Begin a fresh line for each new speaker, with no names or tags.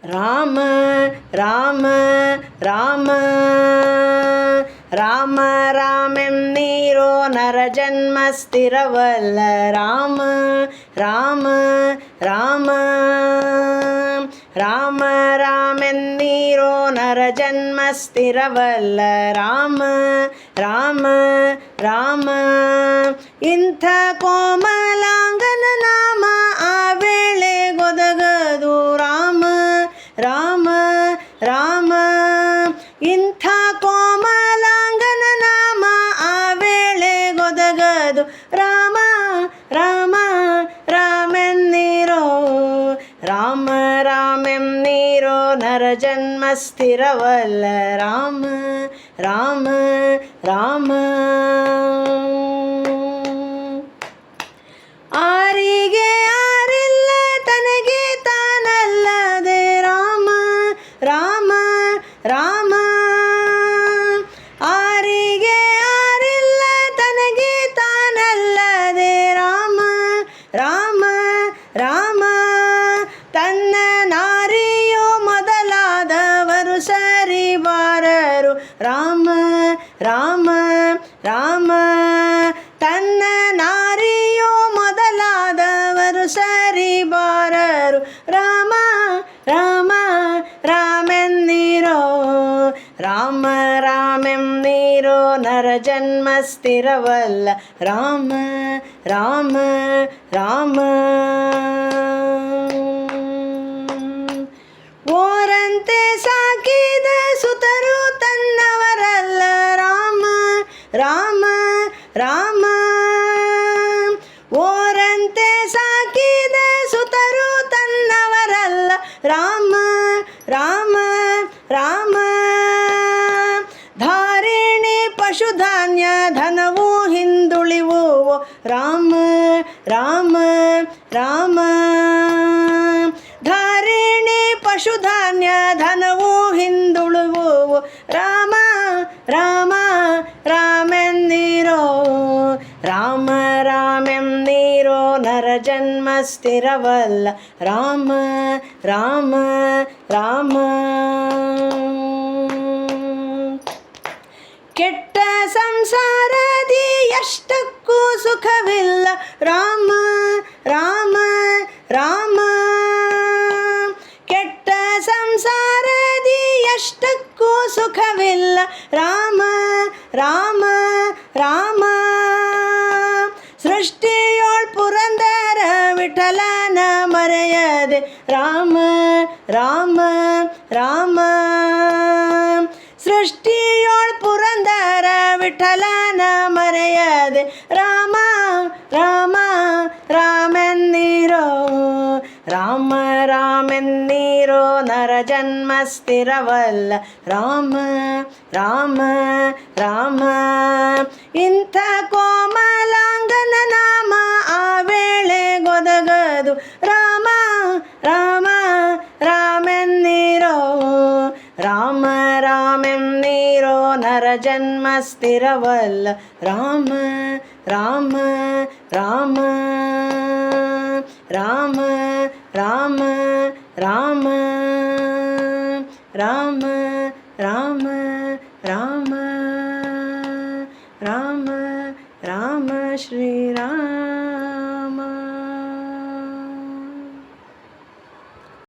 ರಾಮ ರಾಮ ರಾಮ ರಾಮ ರಾಮೆನ್ನೀರೋ ನರ ಜನ್ಮ ಸ್ಥಿರವಲ್ಲ ರಾಮ ರಾಮ ರಾಮ ರಾಮ ರಾಮೆನ್ನೀರೋ ನರ ಜನ್ಮ ಸ್ಥಿರವಲ್ಲ ರಾಮ ರಾಮ ರಾಮ ಇಂಥ ಕೋಮಲಾಂಗನ ನಾಮ ಆ ವೇಳೆ ಗೊದಗದು ರಾಮ ರಾಮ ರಾಮ ಇಂಥ ಕೋಮಲಾಂಗನ ನಾಮ ಆ ವೇಳೆ ಗೊದಗದು ರಾಮ ರಾಮ ರಾಮೆನ್ನೀರೋ ರಾಮ ರಾಮೆನ್ನೀರೋ ನರ ಜನ್ಮ ಸ್ಥಿರವಲ್ಲ ರಾಮ ರಾಮ ರಾಮ ಆರಿಗೆ ಆರಿಲ್ಲ ತನಗೆ ತಾನಲ್ಲದೆ ರಾಮ ರಾಮ ರಾಮ ಆರಿಗೆ ಆರಿಲ್ಲ ತನಗೆ ತಾನಲ್ಲದೆ ರಾಮ ರಾಮ ರಾಮ ತನ್ನ ನಾರಿಯೋ ಮೊದಲಾದವರು ಸರಿ ಬಾರರು ರಾಮ ರಾಮ ರಾಮ ತನ್ನ ನಾರಿಯೋ ಮೊದಲಾದವರು ಸರಿ ಬಾರರು ರಾಮ ರಾಮ ರಾಮೆನ್ನೀರೋ ರಾಮ ರಾಮೆನ್ನೀರೋ ನರ ಜನ್ಮ ಸ್ಥಿರವಲ್ಲ ರಾಮ ರಾಮ ರಾಮ ಓರಂತೆ ಸಾಕಿದ ಸುತರು ತನ್ನವರಲ್ಲ ರಾಮ ರಾಮ ರಾಮ ಓರಂತೆ ಸಾಕಿದ ಸುತರು ತನ್ನವರಲ್ಲ ರಾಮ ರಾಮ ರಾಮ ಧಾರಿಣಿ ಪಶುಧಾನ್ಯ ಧನವು ಹಿಂದುಳಿಯುವು ರಾಮ ರಾಮ ರಾಮ ಧಾರಿಣಿ ಪಶುಧಾನ್ಯ ಧನವು ಹಿಂದುಳಿಯುವು ರಾಮ ರಾಮ ರಾಮೆನ್ನೀರೋ ರಾಮ ರಾಮೆನ್ನೀರೋ ನರ ಜನ್ಮ ಸ್ಥಿರವಲ್ಲ ರಾಮ ರಾಮ ರಾಮ ಕೆಟ್ಟ ಸಂಸಾರದಿ ಎಷ್ಟಕ್ಕೂ ಸುಖವಿಲ್ಲ ರಾಮ ರಾಮ ರಾಮ ಕೆಟ್ಟ ಸಂಸಾರದಿ ಎಷ್ಟಕ್ಕೂ ಸುಖವಿಲ್ಲ ರಾಮ ರಾಮ ರಾಮ ಸೃಷ್ಟಿಯೋಳ್ ಪುರಂದರ ವಿಠಲನ ಮರೆಯದೆ ರಾಮ ರಾಮ ರಾಮ ಸೃಷ್ಟಿಯೋಳ್ ಪುರಂದರ ವಿಠಲನ ಮರೆಯದೆ ರಾಮ ರಾಮ ರಾಮೆನ್ನೀರೋ ರಾಮ ರಾಮೆನ್ನೀರೋ ನರ ಜನ್ಮ ಸ್ಥಿರವಲ್ಲ ರಾಮ ರಾಮ ರಾಮ ಇಂಥ ಕೋಮಲಾಂಗನ ನಾಮ ಆ ವೇಳೆ ಗೊದಗದು ರಾಮ ರಾಮ ರಾಮೆನ್ನೀರೋ ರಾಮ ರಾಮೆನ್ನೀರೋ ನರ ಜನ್ಮ ಸ್ಥಿರವಲ್ಲ ರಾಮ ರಾಮ ರಾಮ ರಾಮ ರಾಮ ರಾಮ ರಾಮ ರಾಮ ರಾಮ ರಾಮ ರಾಮ ಶ್ರೀರಾಮ